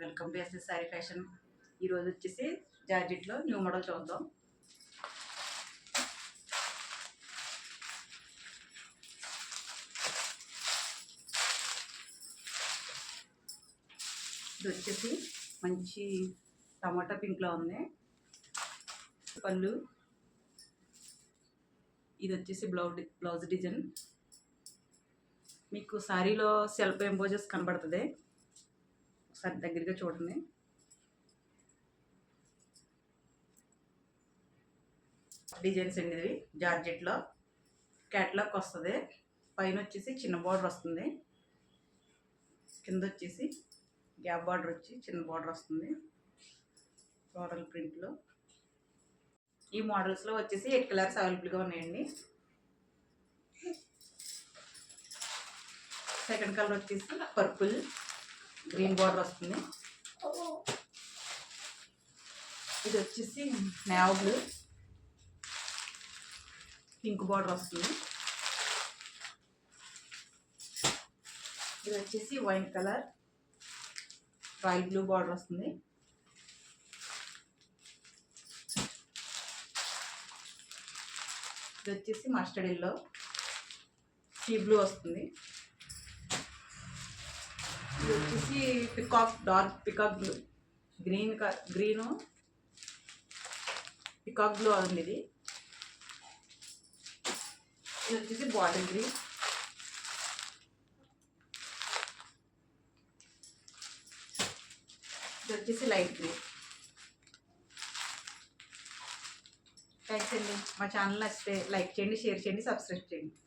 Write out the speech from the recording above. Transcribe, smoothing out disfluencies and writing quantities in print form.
Welcome to SS Saree fashion. ఈరోజు వచ్చేసి జార్జెట్లో new model చూద్దాం. ఇది వచ్చేసి మంచి టమాటా పింక్లో ఉంది పళ్ళు. ఇది వచ్చేసి బ్లౌజ్ డిజైన్. మీకు శారీలో సెల్ఫ్ ఎంబోజెస్ కనబడుతుంది, ఒకసారి దగ్గరగా చూడండి. డిజైన్స్ అండి ఇవి జార్జెట్లో క్యాట్లాగ్ వస్తుంది. పైన వచ్చేసి చిన్న బార్డర్ వస్తుంది, కింద వచ్చేసి గ్యాప్ బార్డర్ వచ్చి చిన్న బార్డర్ వస్తుంది ఫ్లోరల్ ప్రింట్లో. ఈ మోడల్స్లో వచ్చేసి 8 కలర్స్ అవైలబుల్గా ఉన్నాయండి. సెకండ్ కలర్ వచ్చేసి పర్పుల్ గ్రీన్ బార్డర్ వస్తుంది. ఇది వచ్చేసి నేవీ బ్లూ పింక్ బార్డర్ వస్తుంది. ఇది వచ్చేసి wine colour royal blue border వస్తుంది. ఇది వచ్చేసి మస్టర్డ్ ఎల్లో సీ బ్లూ వస్తుంది. ఇది వచ్చేసి dark peacock blue green peacock blue ఉంది. ఇది వచ్చేసి బాటిల్ గ్రీన్. ఇది వచ్చేసి లైట్ గ్రీన్. థ్యాంక్స్ అండి. మా ఛానల్ నచ్చితే లైక్ చేయండి, షేర్ చేయండి, సబ్స్క్రైబ్ చేయండి.